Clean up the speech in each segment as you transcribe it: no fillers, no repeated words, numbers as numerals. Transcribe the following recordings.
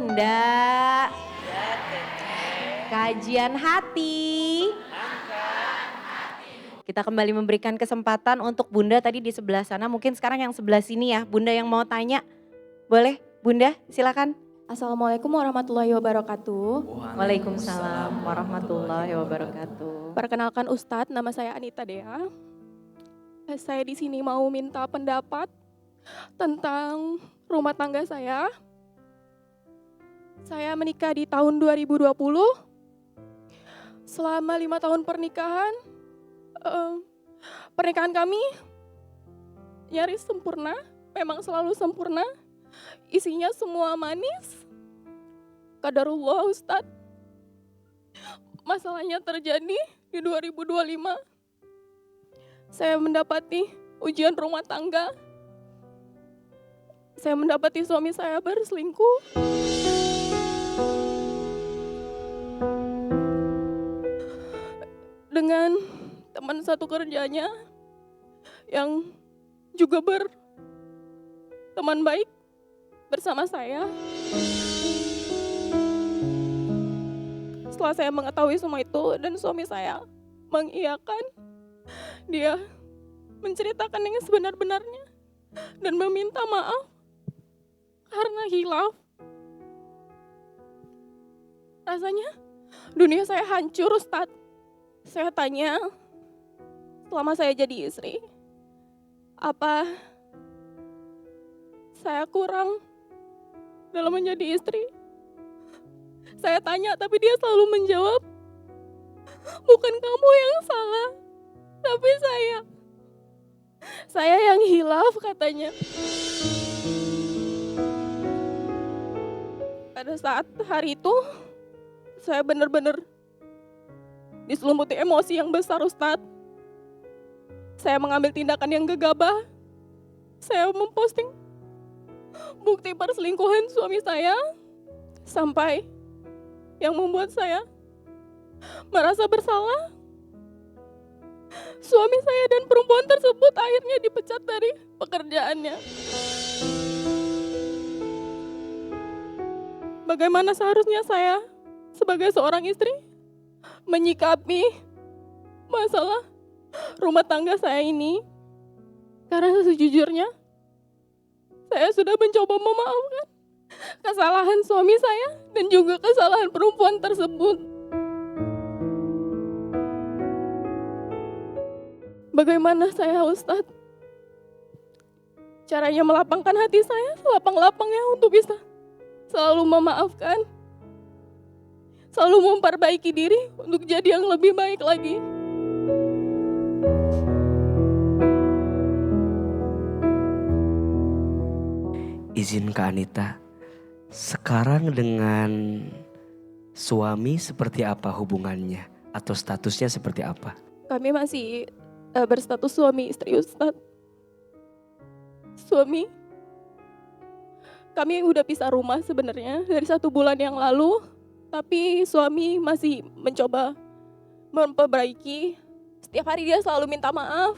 Bunda. Kajian hati. Kita kembali memberikan kesempatan untuk Bunda tadi di sebelah sana, mungkin sekarang yang sebelah sini ya. Bunda yang mau tanya, boleh Bunda silakan. Assalamualaikum warahmatullahi wabarakatuh. Waalaikumsalam warahmatullahi wabarakatuh. Perkenalkan Ustadz, nama saya Anita Dea. Saya di sini mau minta pendapat tentang rumah tangga saya. Saya menikah di tahun 2020. Selama 5 tahun pernikahan kami nyaris sempurna, memang selalu sempurna. Isinya semua manis. Qadarullah Ustadz. Masalahnya terjadi di 2025. Saya mendapati ujian rumah tangga. Saya mendapati suami saya berselingkuh. Dengan teman satu kerjanya yang juga berteman baik bersama saya. Setelah saya mengetahui semua itu dan suami saya mengiyakan, dia menceritakan yang sebenar-benarnya dan meminta maaf karena hilaf. Rasanya dunia saya hancur, Ustadz. Saya tanya, selama saya jadi istri, apa saya kurang dalam menjadi istri? Saya tanya, tapi dia selalu menjawab, bukan kamu yang salah, tapi saya. Saya yang hilaf, katanya. Pada saat hari itu, saya benar-benar diselumuti emosi yang besar, Ustadz. Saya mengambil tindakan yang gegabah. Saya memposting bukti perselingkuhan suami saya. Sampai yang membuat saya merasa bersalah. Suami saya dan perempuan tersebut akhirnya dipecat dari pekerjaannya. Bagaimana seharusnya saya sebagai seorang istri menyikapi masalah rumah tangga saya ini? Karena sejujurnya saya sudah mencoba memaafkan kesalahan suami saya dan juga kesalahan perempuan tersebut. Bagaimana saya, Ustadz, caranya melapangkan hati saya selapang-lapangnya untuk bisa selalu memaafkan, selalu memperbaiki diri untuk jadi yang lebih baik lagi. Izin Kak Anita, sekarang dengan suami seperti apa hubungannya? Atau statusnya seperti apa? Kami masih berstatus suami istri, Ustadz. Kami udah pisah rumah sebenarnya dari 1 bulan yang lalu. Tapi suami masih mencoba memperbaiki. Setiap hari dia selalu minta maaf.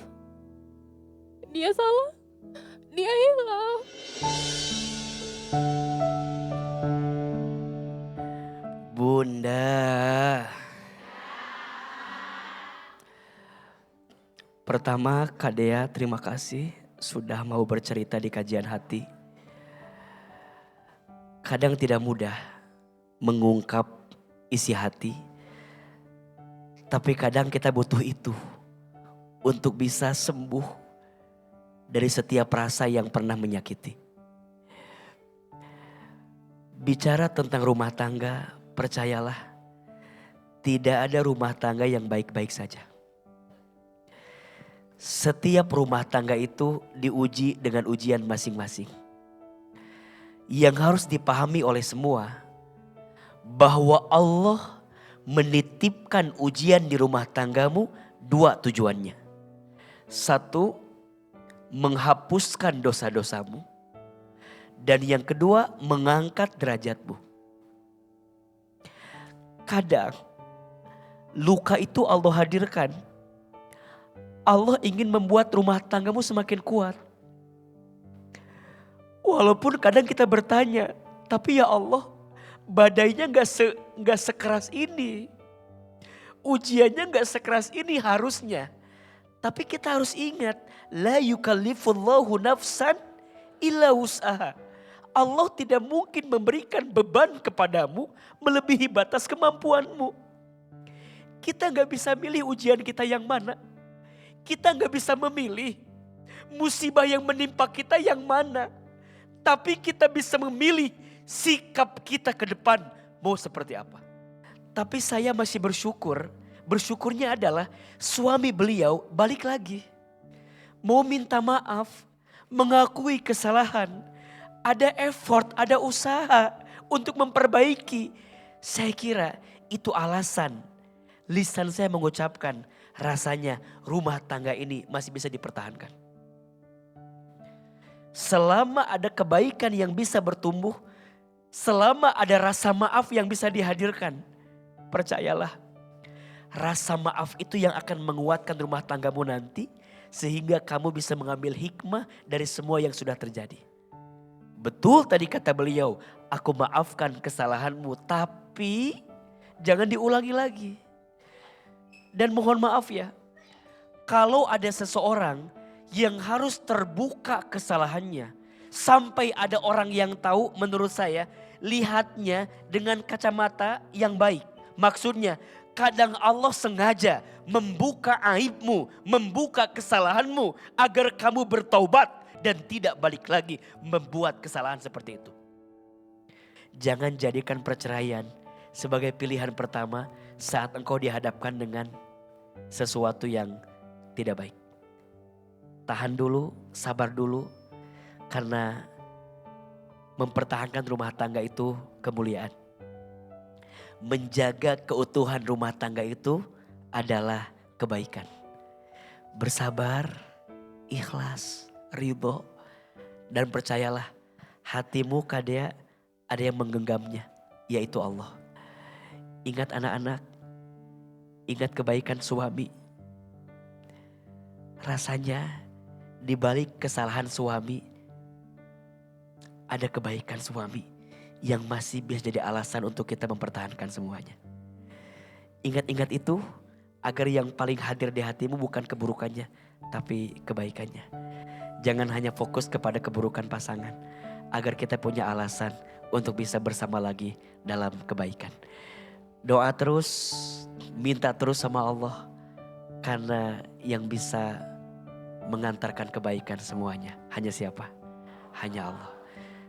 Dia salah, dia hilaf. Bunda. Pertama, Kak Dea, terima kasih sudah mau bercerita di kajian hati. Kadang tidak mudah mengungkap isi hati, tapi kadang kita butuh itu untuk bisa sembuh dari setiap rasa yang pernah menyakiti. Bicara tentang rumah tangga, percayalah, tidak ada rumah tangga yang baik-baik saja. Setiap rumah tangga itu diuji dengan ujian masing-masing. Yang harus dipahami oleh semua, bahwa Allah menitipkan ujian di rumah tanggamu 2 tujuannya. 1, menghapuskan dosa-dosamu. Dan yang kedua, mengangkat derajatmu. Kadang luka itu Allah hadirkan. Allah ingin membuat rumah tanggamu semakin kuat. Walaupun kadang kita bertanya, tapi ya Allah, badainya nggak sekeras ini. Ujiannya nggak sekeras ini harusnya. Tapi kita harus ingat, la yukallifullahu nafsan illa wus'aha. Allah tidak mungkin memberikan beban kepadamu melebihi batas kemampuanmu. Kita nggak bisa milih ujian kita yang mana. Kita nggak bisa memilih musibah yang menimpa kita yang mana. Tapi kita bisa memilih sikap kita ke depan mau seperti apa. Tapi saya masih bersyukur. Bersyukurnya adalah suami beliau balik lagi. Mau minta maaf, mengakui kesalahan. Ada effort, ada usaha untuk memperbaiki. Saya kira itu alasan lisan saya mengucapkan rasanya rumah tangga ini masih bisa dipertahankan. Selama ada kebaikan yang bisa bertumbuh, selama ada rasa maaf yang bisa dihadirkan, percayalah, rasa maaf itu yang akan menguatkan rumah tanggamu nanti, sehingga kamu bisa mengambil hikmah dari semua yang sudah terjadi. Betul tadi kata beliau, aku maafkan kesalahanmu, tapi jangan diulangi lagi. Dan mohon maaf ya, kalau ada seseorang yang harus terbuka kesalahannya, sampai ada orang yang tahu, menurut saya lihatnya dengan kacamata yang baik. Maksudnya kadang Allah sengaja membuka aibmu, membuka kesalahanmu agar kamu bertaubat dan tidak balik lagi membuat kesalahan seperti itu. Jangan jadikan perceraian sebagai pilihan pertama saat engkau dihadapkan dengan sesuatu yang tidak baik. Tahan dulu, sabar dulu, karena mempertahankan rumah tangga itu kemuliaan. Menjaga keutuhan rumah tangga itu adalah kebaikan. Bersabar, ikhlas, ridho, dan percayalah hatimu ada yang menggenggamnya, yaitu Allah. Ingat anak-anak, ingat kebaikan suami. Rasanya di balik kesalahan suami ada kebaikan suami yang masih bisa jadi alasan untuk kita mempertahankan semuanya. Ingat-ingat itu agar yang paling hadir di hatimu bukan keburukannya, tapi kebaikannya. Jangan hanya fokus kepada keburukan pasangan, agar kita punya alasan untuk bisa bersama lagi dalam kebaikan. Doa terus, minta terus sama Allah, karena yang bisa mengantarkan kebaikan semuanya hanya siapa? Hanya Allah.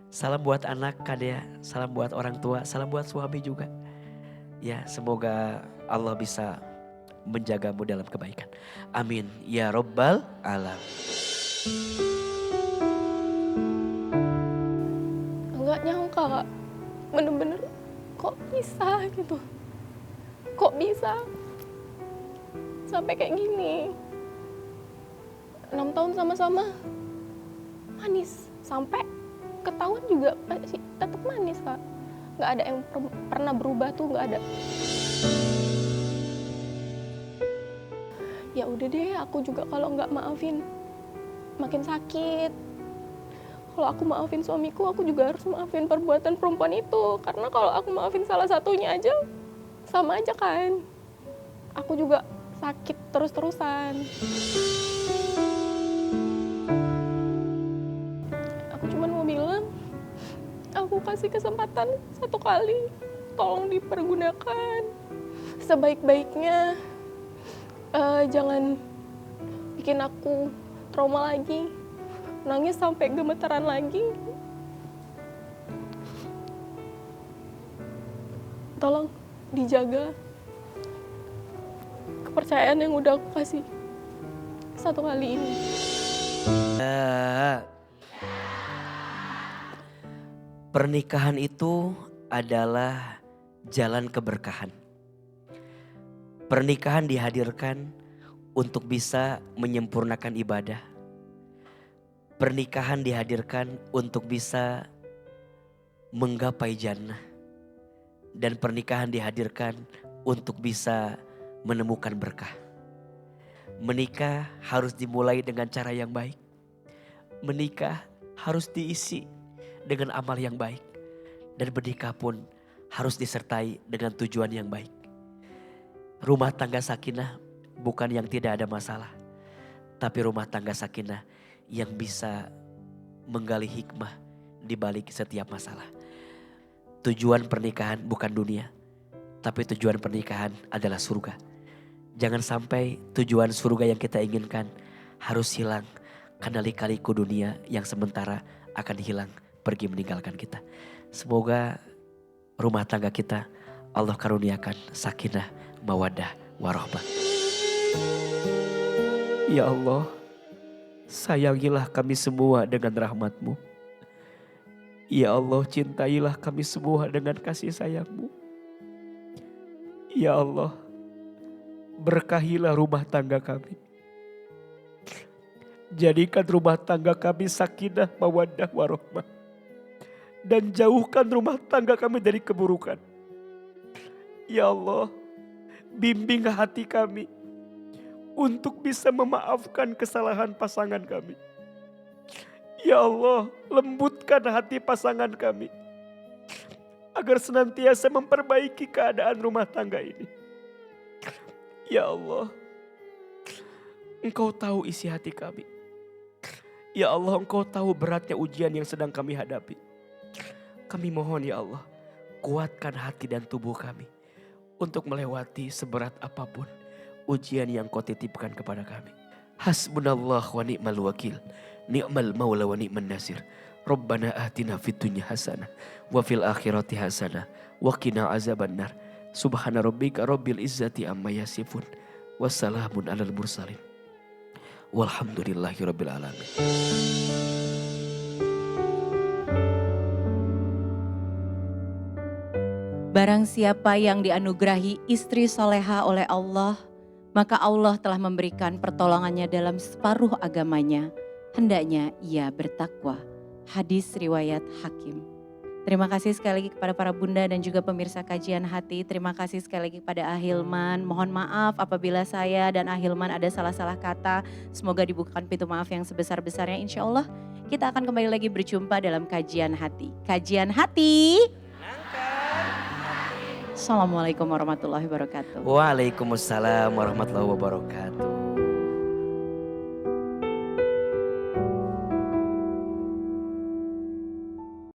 Salam buat anak Kadea, salam buat orang tua, salam buat suami juga. Ya, semoga Allah bisa menjagamu dalam kebaikan. Amin ya Rabbal Alamin. Nggak nyangka Kak, bener-bener kok bisa gitu. Kok bisa sampai kayak gini. 6 tahun sama-sama manis, sampai ketahuan juga masih tetap manis Kak. Nggak ada yang pernah berubah tuh, nggak ada. Ya udah deh, aku juga kalau nggak maafin makin sakit. Kalau aku maafin suamiku, aku juga harus maafin perbuatan perempuan itu. Karena kalau aku maafin salah satunya aja, sama aja kan. Aku juga sakit terus-terusan. Aku cuma mau bilang, aku kasih kesempatan 1 kali. Tolong dipergunakan sebaik-baiknya. Jangan bikin aku trauma lagi. Nangis sampai gemetaran lagi. Tolong dijaga kepercayaan yang udah aku kasih 1 kali ini. Pernikahan itu adalah jalan keberkahan. Pernikahan dihadirkan untuk bisa menyempurnakan ibadah. Pernikahan dihadirkan untuk bisa menggapai jannah. Dan pernikahan dihadirkan untuk bisa menemukan berkah. Menikah harus dimulai dengan cara yang baik. Menikah harus diisi dengan amal yang baik. Dan menikah pun harus disertai dengan tujuan yang baik. Rumah tangga sakinah bukan yang tidak ada masalah, tapi rumah tangga sakinah yang bisa menggali hikmah di balik setiap masalah. Tujuan pernikahan bukan dunia, tapi tujuan pernikahan adalah surga. Jangan sampai tujuan surga yang kita inginkan harus hilang karena lika-liku dunia yang sementara akan hilang pergi meninggalkan kita. Semoga rumah tangga kita Allah karuniakan sakinah, mawaddah, warahmah. Ya Allah, sayangilah kami semua dengan rahmat-Mu. Ya Allah, cintailah kami semua dengan kasih sayang-Mu. Ya Allah, berkahilah rumah tangga kami. Jadikan rumah tangga kami sakinah, mawaddah, warahmah. Dan jauhkan rumah tangga kami dari keburukan. Ya Allah, bimbing hati kami untuk bisa memaafkan kesalahan pasangan kami. Ya Allah, lembutkan hati pasangan kami agar senantiasa memperbaiki keadaan rumah tangga ini. Ya Allah, Engkau tahu isi hati kami. Ya Allah, Engkau tahu beratnya ujian yang sedang kami hadapi. Kami mohon ya Allah, kuatkan hati dan tubuh kami untuk melewati seberat apapun ujian yang Kau titipkan kepada kami. Hasbunallah wa ni'mal wakil, ni'mal maula wa ni'man nasir. Rabbana atina fid dunya hasanah wa fil akhirati hasanah wa qina azabannar. Subhana rabbika rabbil izzati amma yasifun. Wassalamun alal mursalin. Walhamdulillahi rabbil alamin. Barang siapa yang dianugerahi istri soleha oleh Allah, maka Allah telah memberikan pertolongannya dalam separuh agamanya. Hendaknya ia bertakwa. Hadis riwayat Hakim. Terima kasih sekali lagi kepada para bunda dan juga pemirsa kajian hati. Terima kasih sekali lagi kepada Ahilman. Mohon maaf apabila saya dan Ahilman ada salah-salah kata. Semoga dibukakan pintu maaf yang sebesar-besarnya. Insya Allah kita akan kembali lagi berjumpa dalam kajian hati. Kajian hati. Assalamualaikum warahmatullahi wabarakatuh. Waalaikumsalam warahmatullahi wabarakatuh.